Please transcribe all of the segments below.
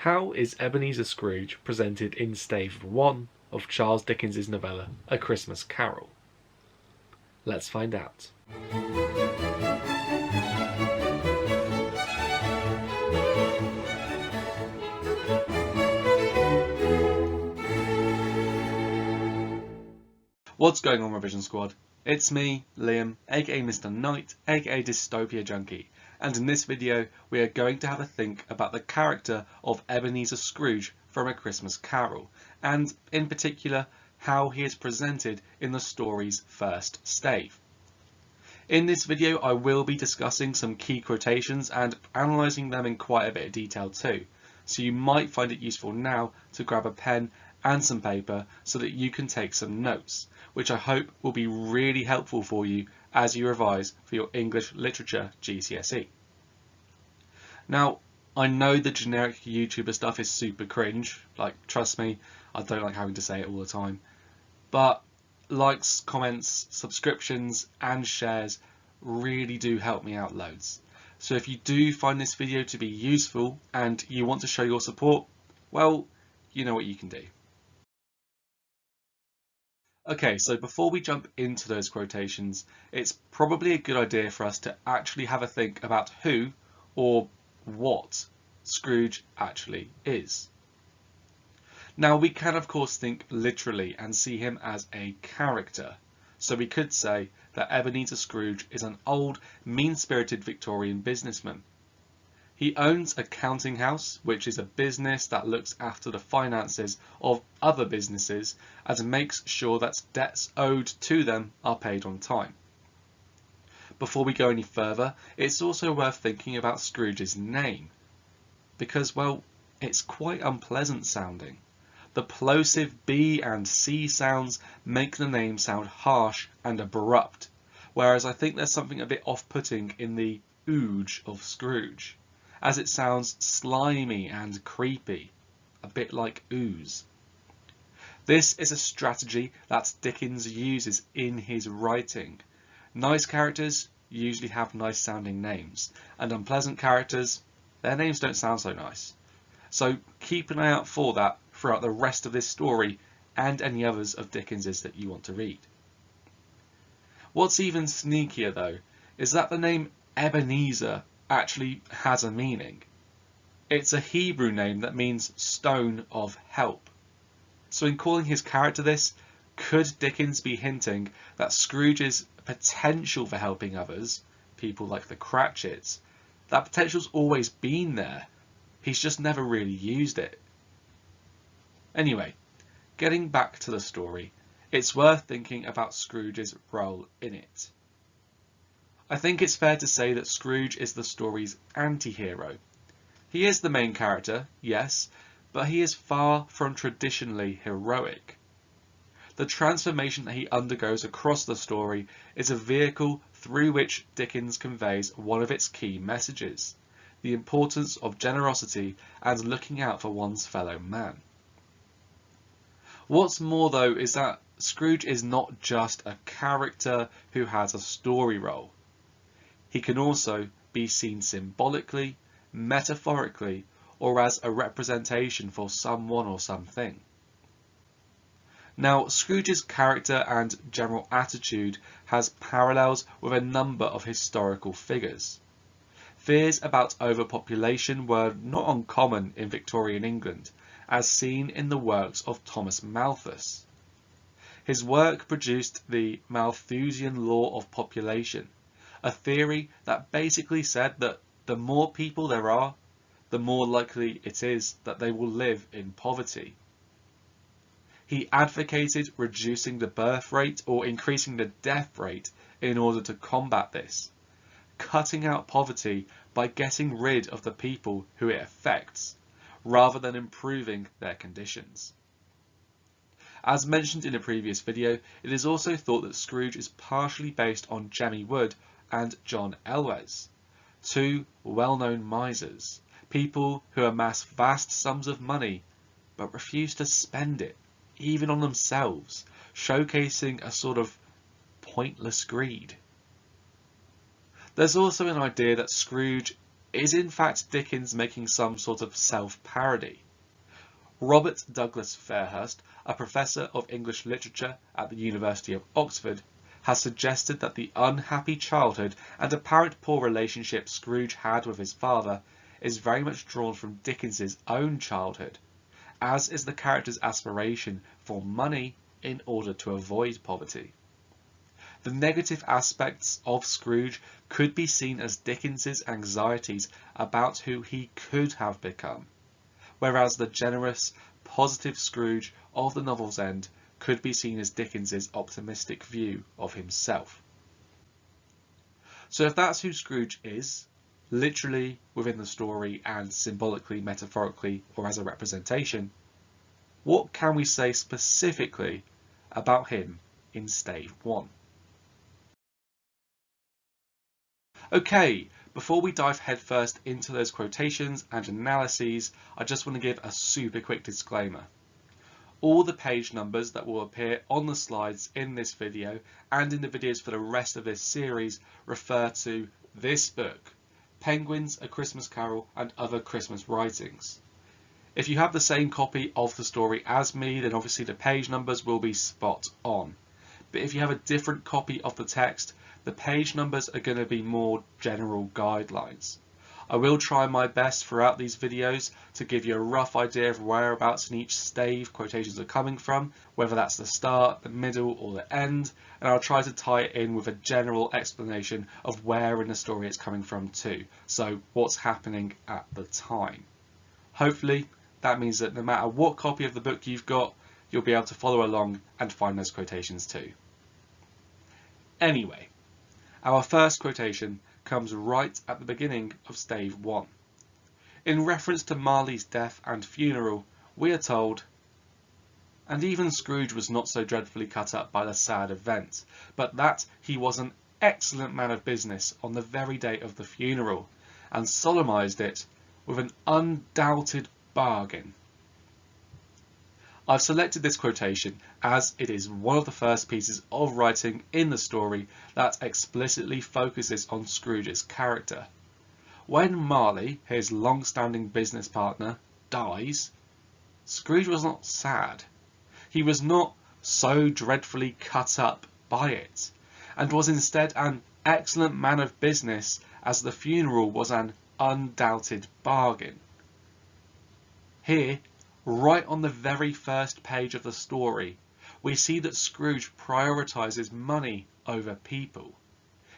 How is Ebenezer Scrooge presented in Stave 1 of Charles Dickens's novella A Christmas Carol? Let's find out. What's going on, Revision Squad? It's me, Liam, aka Mr. Knight, aka DystopiaJunkie, and in this video we are going to have a think about the character of Ebenezer Scrooge from A Christmas Carol, and in particular how he is presented in the story's first stave. In this video I will be discussing some key quotations and analysing them in quite a bit of detail too, so you might find it useful now to grab a pen and some paper so that you can take some notes, which I hope will be really helpful for you as you revise for your English Literature GCSE. Now, I know the generic YouTuber stuff is super cringe, like trust me, I don't like having to say it all the time, but likes, comments, subscriptions and shares really do help me out loads. So if you do find this video to be useful and you want to show your support, well, you know what you can do. Okay, so before we jump into those quotations, it's probably a good idea for us to actually have a think about who or what Scrooge actually is. Now, we can of course think literally and see him as a character. So we could say that Ebenezer Scrooge is an old, mean-spirited Victorian businessman. He owns a counting house, which is a business that looks after the finances of other businesses and makes sure that debts owed to them are paid on time. Before we go any further, it's also worth thinking about Scrooge's name, because, well, it's quite unpleasant sounding. The plosive B and C sounds make the name sound harsh and abrupt, whereas I think there's something a bit off-putting in the ooge of Scrooge, as it sounds slimy and creepy, a bit like ooze. This is a strategy that Dickens uses in his writing. Nice characters usually have nice sounding names, and unpleasant characters, their names don't sound so nice. So keep an eye out for that throughout the rest of this story and any others of Dickens's that you want to read. What's even sneakier though is that the name Ebenezer actually has a meaning. It's a Hebrew name that means stone of help. So in calling his character this, could Dickens be hinting that Scrooge's potential for helping others, people like the Cratchits, that potential's always been there, he's just never really used it? Anyway, getting back to the story, it's worth thinking about Scrooge's role in it. I think it's fair to say that Scrooge is the story's anti-hero. He is the main character, yes, but he is far from traditionally heroic. The transformation that he undergoes across the story is a vehicle through which Dickens conveys one of its key messages, the importance of generosity and looking out for one's fellow man. What's more though is that Scrooge is not just a character who has a story role. He can also be seen symbolically, metaphorically, or as a representation for someone or something. Now, Scrooge's character and general attitude has parallels with a number of historical figures. Fears about overpopulation were not uncommon in Victorian England, as seen in the works of Thomas Malthus. His work produced the Malthusian law of population, a theory that basically said that the more people there are, the more likely it is that they will live in poverty. He advocated reducing the birth rate or increasing the death rate in order to combat this, cutting out poverty by getting rid of the people who it affects, rather than improving their conditions. As mentioned in a previous video, it is also thought that Scrooge is partially based on Jemmy Wood and John Elwes, two well-known misers, people who amass vast sums of money but refuse to spend it, even on themselves, showcasing a sort of pointless greed. There's also an idea that Scrooge is in fact Dickens making some sort of self-parody? Robert Douglas Fairhurst, a professor of English literature at the University of Oxford, has suggested that the unhappy childhood and apparent poor relationship Scrooge had with his father is very much drawn from Dickens's own childhood, as is the character's aspiration for money in order to avoid poverty. The negative aspects of Scrooge could be seen as Dickens's anxieties about who he could have become, whereas the generous, positive Scrooge of the novel's end could be seen as Dickens's optimistic view of himself. So if that's who Scrooge is, literally within the story and symbolically, metaphorically, or as a representation, what can we say specifically about him in Stave 1? Okay, before we dive headfirst into those quotations and analyses, I just want to give a super quick disclaimer. All the page numbers that will appear on the slides in this video and in the videos for the rest of this series refer to this book, Penguins, A Christmas Carol and Other Christmas Writings. If you have the same copy of the story as me, then obviously the page numbers will be spot on. But if you have a different copy of the text, the page numbers are going to be more general guidelines. I will try my best throughout these videos to give you a rough idea of whereabouts in each stave quotations are coming from, whether that's the start, the middle or the end, and I'll try to tie it in with a general explanation of where in the story it's coming from too, so what's happening at the time. Hopefully that means that no matter what copy of the book you've got, you'll be able to follow along and find those quotations too. Anyway, our first quotation comes right at the beginning of Stave 1. In reference to Marley's death and funeral, we are told, "And even Scrooge was not so dreadfully cut up by the sad event, but that he was an excellent man of business on the very day of the funeral, and solemnized it with an undoubted bargain." I've selected this quotation as it is one of the first pieces of writing in the story that explicitly focuses on Scrooge's character. When Marley, his long-standing business partner, dies, Scrooge was not sad. He was not so dreadfully cut up by it, and was instead an excellent man of business, as the funeral was an undoubted bargain. Here, right on the very first page of the story, we see that Scrooge prioritises money over people.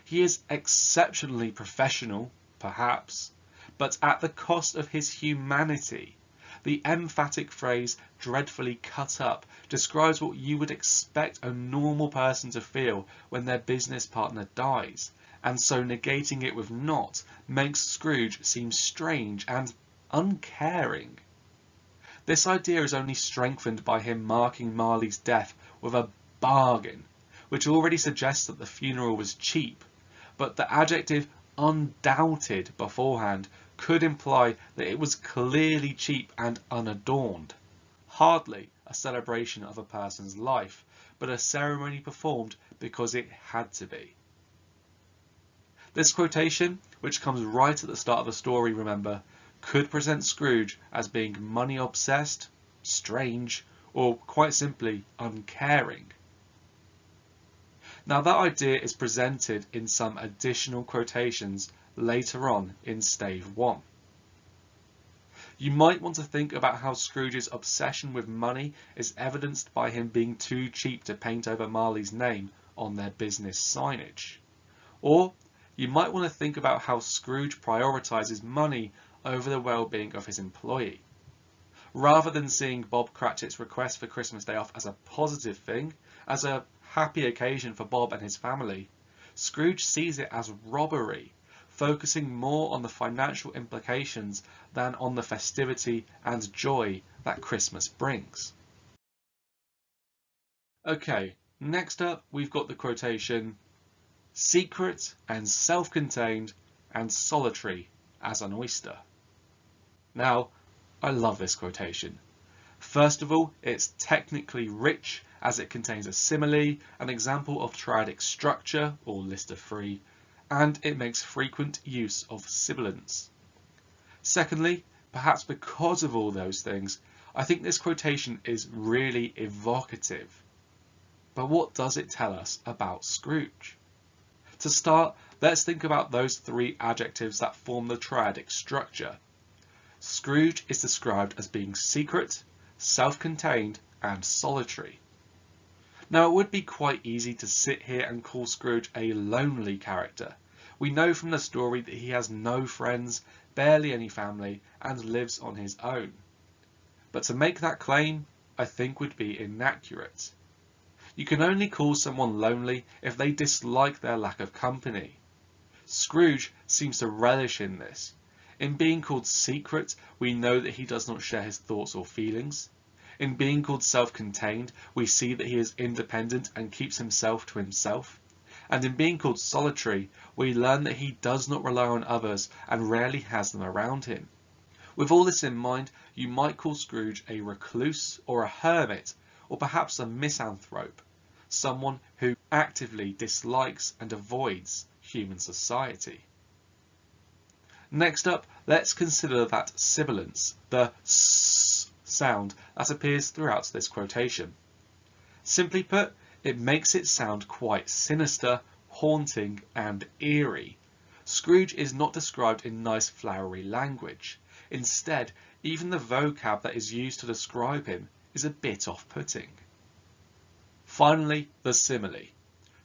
He is exceptionally professional, perhaps, but at the cost of his humanity. The emphatic phrase "dreadfully cut up" describes what you would expect a normal person to feel when their business partner dies, and so negating it with "not" makes Scrooge seem strange and uncaring. This idea is only strengthened by him marking Marley's death with a bargain, which already suggests that the funeral was cheap, but the adjective undoubted beforehand could imply that it was clearly cheap and unadorned. Hardly a celebration of a person's life, but a ceremony performed because it had to be. This quotation, which comes right at the start of the story, remember, could present Scrooge as being money obsessed, strange, or quite simply uncaring. Now that idea is presented in some additional quotations later on in Stave 1. You might want to think about how Scrooge's obsession with money is evidenced by him being too cheap to paint over Marley's name on their business signage. Or you might want to think about how Scrooge prioritises money over the well-being of his employee. Rather than seeing Bob Cratchit's request for Christmas Day off as a positive thing, as a happy occasion for Bob and his family, Scrooge sees it as robbery, focusing more on the financial implications than on the festivity and joy that Christmas brings. Okay, next up we've got the quotation, "Secret and self-contained and solitary as an oyster." Now, I love this quotation. First of all, it's technically rich as it contains a simile, an example of triadic structure or list of three, and it makes frequent use of sibilants. Secondly, perhaps because of all those things, I think this quotation is really evocative. But what does it tell us about Scrooge? To start, let's think about those three adjectives that form the triadic structure. Scrooge is described as being secret, self-contained, and solitary. Now, it would be quite easy to sit here and call Scrooge a lonely character. We know from the story that he has no friends, barely any family, and lives on his own. But to make that claim, I think would be inaccurate. You can only call someone lonely if they dislike their lack of company. Scrooge seems to relish in this. In being called secret, we know that he does not share his thoughts or feelings. In being called self-contained, we see that he is independent and keeps himself to himself. And in being called solitary, we learn that he does not rely on others and rarely has them around him. With all this in mind, you might call Scrooge a recluse or a hermit, or perhaps a misanthrope, someone who actively dislikes and avoids human society. Next up, let's consider that sibilance, the s sound that appears throughout this quotation. Simply put, it makes it sound quite sinister, haunting, and eerie. Scrooge is not described in nice flowery language. Instead, even the vocab that is used to describe him is a bit off-putting. Finally, the simile.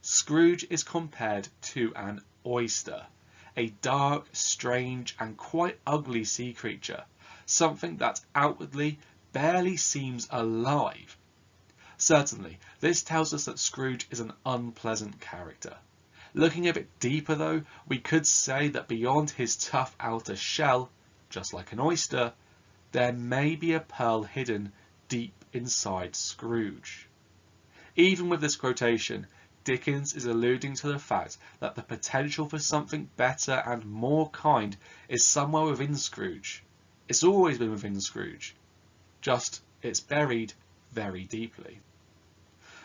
Scrooge is compared to an oyster, a dark, strange, and quite ugly sea creature, something that outwardly barely seems alive. Certainly, this tells us that Scrooge is an unpleasant character. Looking a bit deeper though, we could say that beyond his tough outer shell, just like an oyster, there may be a pearl hidden deep inside Scrooge. Even with this quotation, Dickens is alluding to the fact that the potential for something better and more kind is somewhere within Scrooge. It's always been within Scrooge, just it's buried very deeply.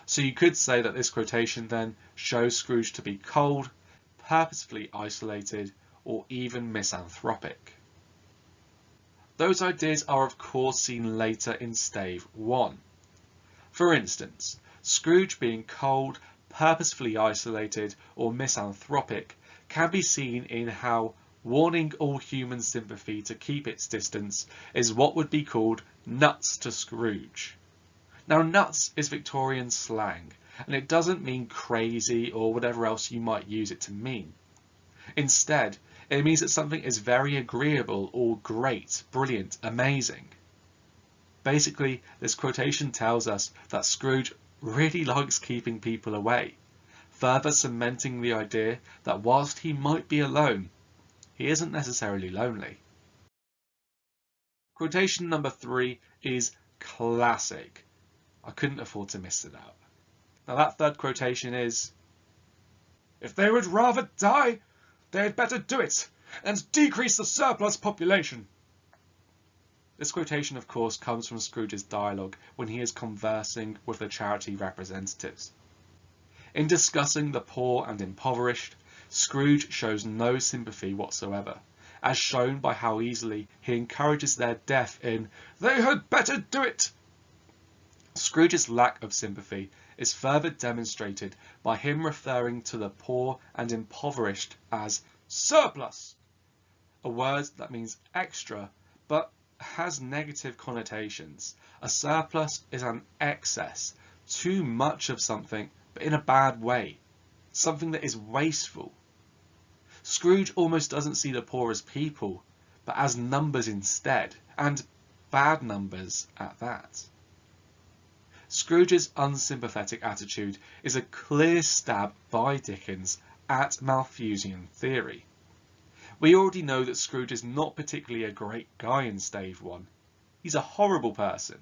So you could say that this quotation then shows Scrooge to be cold, purposefully isolated, or even misanthropic. Those ideas are of course seen later in Stave 1. For instance, Scrooge being cold, purposefully isolated, or misanthropic can be seen in how warning all human sympathy to keep its distance is what would be called nuts to Scrooge. Now, nuts is Victorian slang, and it doesn't mean crazy or whatever else you might use it to mean. Instead, it means that something is very agreeable or great, brilliant, amazing. Basically, this quotation tells us that Scrooge really likes keeping people away, further cementing the idea that whilst he might be alone, he isn't necessarily lonely. Quotation number 3 is classic. I couldn't afford to miss it out. Now that third quotation is, "If they would rather die, they had better do it, and decrease the surplus population." This quotation, of course, comes from Scrooge's dialogue when he is conversing with the charity representatives. In discussing the poor and impoverished, Scrooge shows no sympathy whatsoever, as shown by how easily he encourages their death in, "They had better do it." Scrooge's lack of sympathy is further demonstrated by him referring to the poor and impoverished as surplus, a word that means extra, but has negative connotations. A surplus is an excess, too much of something, but in a bad way, something that is wasteful. Scrooge almost doesn't see the poor as people, but as numbers instead, and bad numbers at that. Scrooge's unsympathetic attitude is a clear stab by Dickens at Malthusian theory. We already know that Scrooge is not particularly a great guy in Stave 1. He's a horrible person,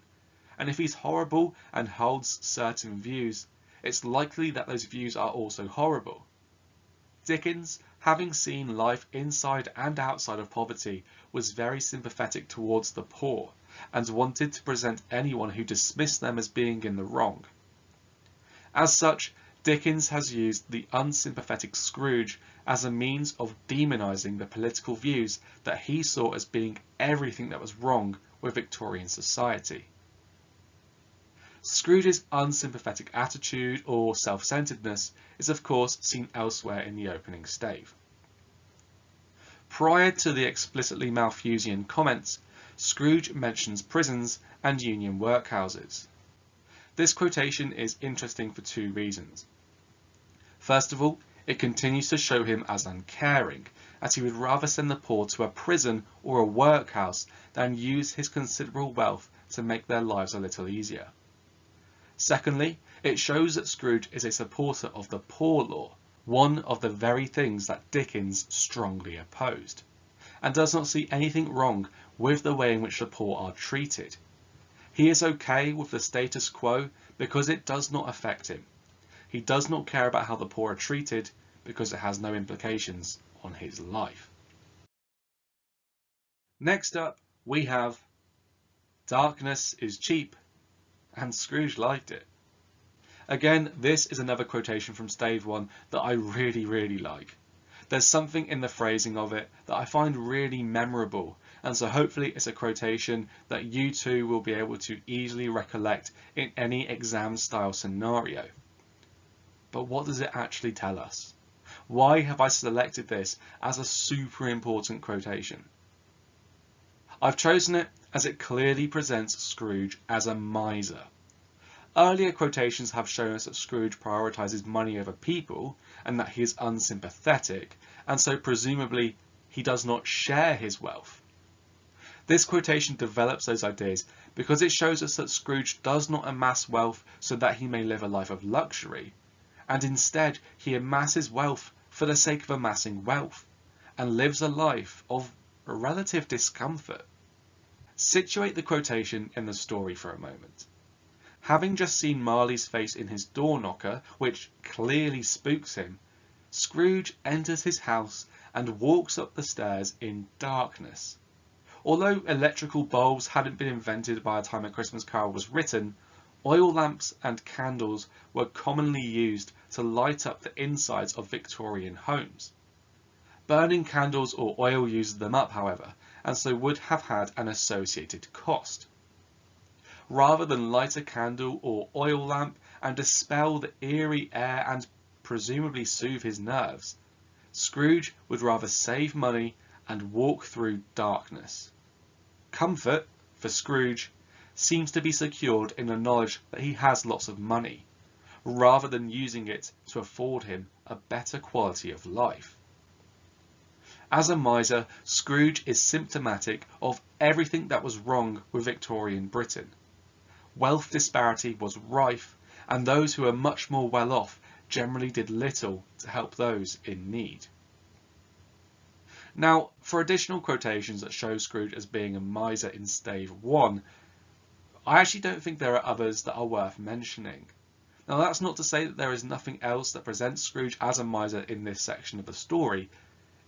and if he's horrible and holds certain views, it's likely that those views are also horrible. Dickens, having seen life inside and outside of poverty, was very sympathetic towards the poor, and wanted to present anyone who dismissed them as being in the wrong. As such, Dickens has used the unsympathetic Scrooge as a means of demonising the political views that he saw as being everything that was wrong with Victorian society. Scrooge's unsympathetic attitude or self-centeredness is of course seen elsewhere in the opening stave. Prior to the explicitly Malthusian comments, Scrooge mentions prisons and union workhouses. This quotation is interesting for two reasons. First of all, it continues to show him as uncaring, as he would rather send the poor to a prison or a workhouse than use his considerable wealth to make their lives a little easier. Secondly, it shows that Scrooge is a supporter of the poor law, one of the very things that Dickens strongly opposed, and does not see anything wrong with the way in which the poor are treated. He is okay with the status quo because it does not affect him. He does not care about how the poor are treated because it has no implications on his life. Next up, we have "Darkness is cheap," and Scrooge liked it. Again, this is another quotation from Stave 1 that I really like. There's something in the phrasing of it that I find really memorable, and so hopefully it's a quotation that you too will be able to easily recollect in any exam style scenario. But what does it actually tell us? Why have I selected this as a super important quotation? I've chosen it as it clearly presents Scrooge as a miser. Earlier quotations have shown us that Scrooge prioritises money over people and that he is unsympathetic, and so presumably he does not share his wealth. This quotation develops those ideas because it shows us that Scrooge does not amass wealth so that he may live a life of luxury, and instead he amasses wealth for the sake of amassing wealth, and lives a life of relative discomfort. Situate the quotation in the story for a moment. Having just seen Marley's face in his door knocker, which clearly spooks him, Scrooge enters his house and walks up the stairs in darkness. Although electrical bulbs hadn't been invented by the time A Christmas Carol was written, oil lamps and candles were commonly used to light up the insides of Victorian homes. Burning candles or oil used them up, however, and so would have had an associated cost. Rather than light a candle or oil lamp and dispel the eerie air and presumably soothe his nerves, Scrooge would rather save money and walk through darkness. Comfort, for Scrooge, seems to be secured in the knowledge that he has lots of money, rather than using it to afford him a better quality of life. As a miser, Scrooge is symptomatic of everything that was wrong with Victorian Britain. Wealth disparity was rife, and those who were much more well off generally did little to help those in need. Now, for additional quotations that show Scrooge as being a miser in Stave 1, I actually don't think there are others that are worth mentioning. Now, that's not to say that there is nothing else that presents Scrooge as a miser in this section of the story.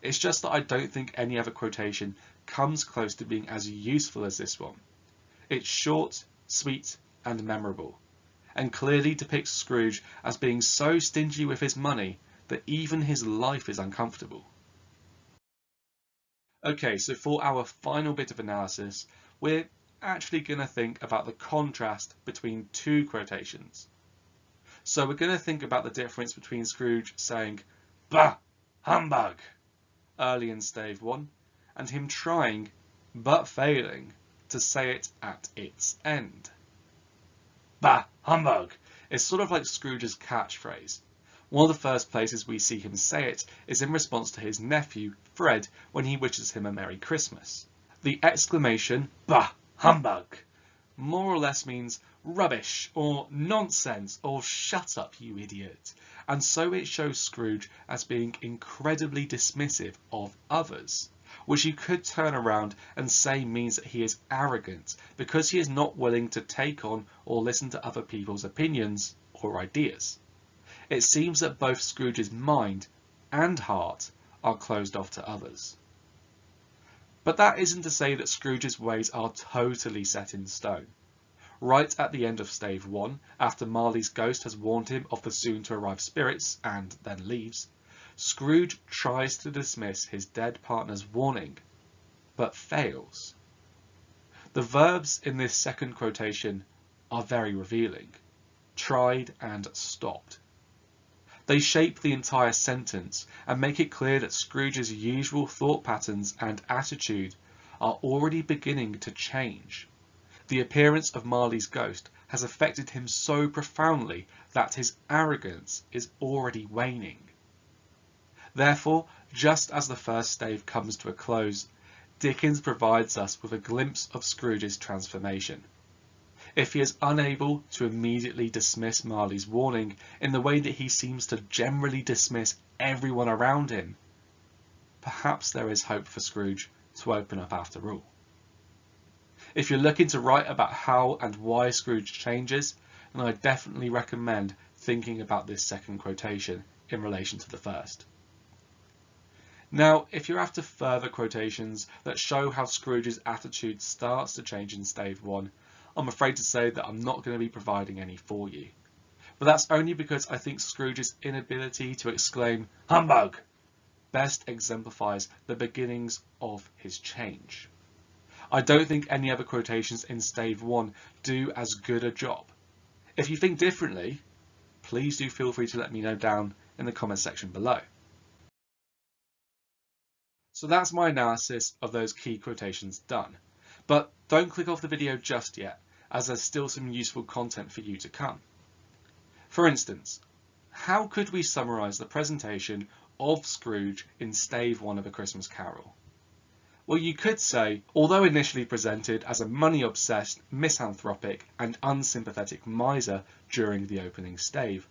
It's just that I don't think any other quotation comes close to being as useful as this one. It's short, sweet and memorable, and clearly depicts Scrooge as being so stingy with his money that even his life is uncomfortable. Okay, so for our final bit of analysis, we're actually going to think about the contrast between two quotations. So we're going to think about the difference between Scrooge saying "Bah! Humbug!" early in Stave 1, and him trying, but failing, to say it at its end. "Bah! Humbug!" is sort of like Scrooge's catchphrase. One of the first places we see him say it is in response to his nephew, Fred, when he wishes him a Merry Christmas. The exclamation, "Bah! Humbug!" more or less means rubbish or nonsense or shut up, you idiot. And so it shows Scrooge as being incredibly dismissive of others, which you could turn around and say means that he is arrogant because he is not willing to take on or listen to other people's opinions or ideas. It seems that both Scrooge's mind and heart are closed off to others. But that isn't to say that Scrooge's ways are totally set in stone. Right at the end of Stave 1, after Marley's ghost has warned him of the soon-to-arrive spirits and then leaves, Scrooge tries to dismiss his dead partner's warning, but fails. The verbs in this second quotation are very revealing. Tried and stopped. They shape the entire sentence and make it clear that Scrooge's usual thought patterns and attitude are already beginning to change. The appearance of Marley's ghost has affected him so profoundly that his arrogance is already waning. Therefore, just as the first stave comes to a close, Dickens provides us with a glimpse of Scrooge's transformation. If he is unable to immediately dismiss Marley's warning in the way that he seems to generally dismiss everyone around him, perhaps there is hope for Scrooge to open up after all. If you're looking to write about how and why Scrooge changes, then I definitely recommend thinking about this second quotation in relation to the first. Now, if you're after further quotations that show how Scrooge's attitude starts to change in Stave 1, I'm afraid to say that I'm not going to be providing any for you. But that's only because I think Scrooge's inability to exclaim, "Humbug!" best exemplifies the beginnings of his change. I don't think any other quotations in Stave 1 do as good a job. If you think differently, please do feel free to let me know down in the comment section below. So that's my analysis of those key quotations done. But don't click off the video just yet, as there's still some useful content for you to come. For instance, how could we summarise the presentation of Scrooge in Stave 1 of A Christmas Carol? Well, you could say, although initially presented as a money-obsessed, misanthropic and unsympathetic miser during the opening stave,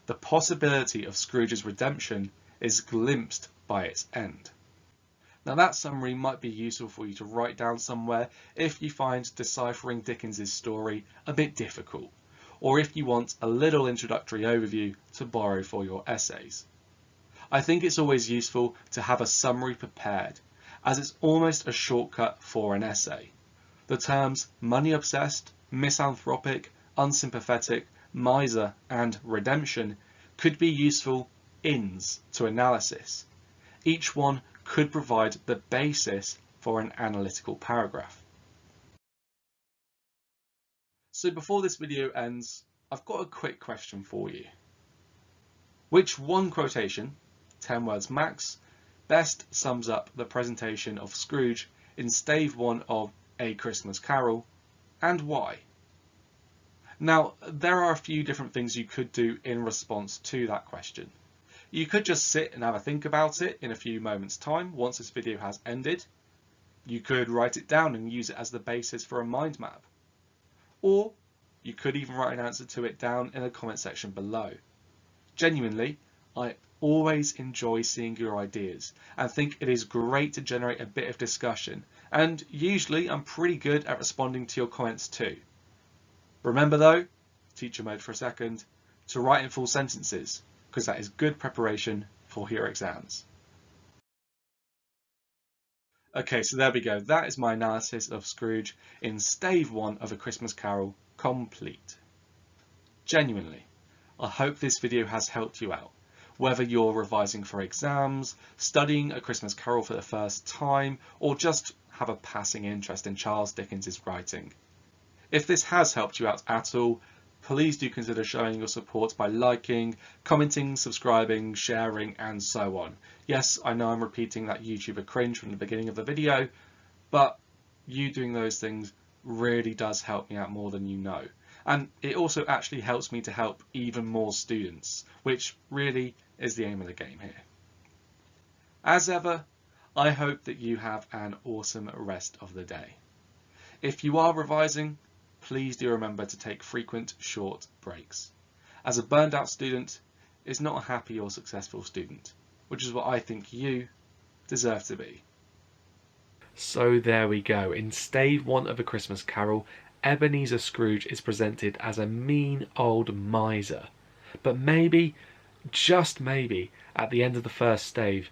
the possibility of Scrooge's redemption is glimpsed by its end. Now that summary might be useful for you to write down somewhere if you find deciphering Dickens's story a bit difficult, or if you want a little introductory overview to borrow for your essays. I think it's always useful to have a summary prepared, as it's almost a shortcut for an essay. The terms money-obsessed, misanthropic, unsympathetic, miser and redemption could be useful ins to analysis. Each one could provide the basis for an analytical paragraph. So before this video ends, I've got a quick question for you. Which one quotation, 10 words max, best sums up the presentation of Scrooge in Stave 1 of A Christmas Carol, and why? Now, there are a few different things you could do in response to that question. You could just sit and have a think about it in a few moments' time once this video has ended. You could write it down and use it as the basis for a mind map. Or you could even write an answer to it down in the comment section below. Genuinely, I always enjoy seeing your ideas and think it is great to generate a bit of discussion, and usually I'm pretty good at responding to your comments too. Remember though, teacher mode for a second, to write in full sentences, because that is good preparation for your exams. Okay, so there we go. That is my analysis of Scrooge in Stave 1 of A Christmas Carol complete. Genuinely, I hope this video has helped you out. Whether you're revising for exams, studying A Christmas Carol for the first time, or just have a passing interest in Charles Dickens's writing. If this has helped you out at all, please do consider showing your support by liking, commenting, subscribing, sharing, and so on. Yes, I know I'm repeating that YouTuber cringe from the beginning of the video, but you doing those things really does help me out more than you know. And it also actually helps me to help even more students, which really is the aim of the game here. As ever, I hope that you have an awesome rest of the day. If you are revising, please do remember to take frequent short breaks, as a burned out student is not a happy or successful student, which is what I think you deserve to be. So there we go. In Stave 1 of A Christmas Carol, Ebenezer Scrooge is presented as a mean old miser. But maybe, just maybe, at the end of the first stave,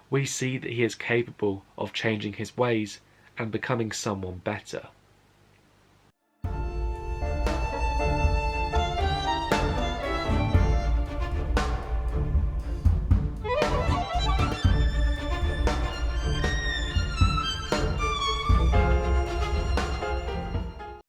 we see that he is capable of changing his ways and becoming someone better.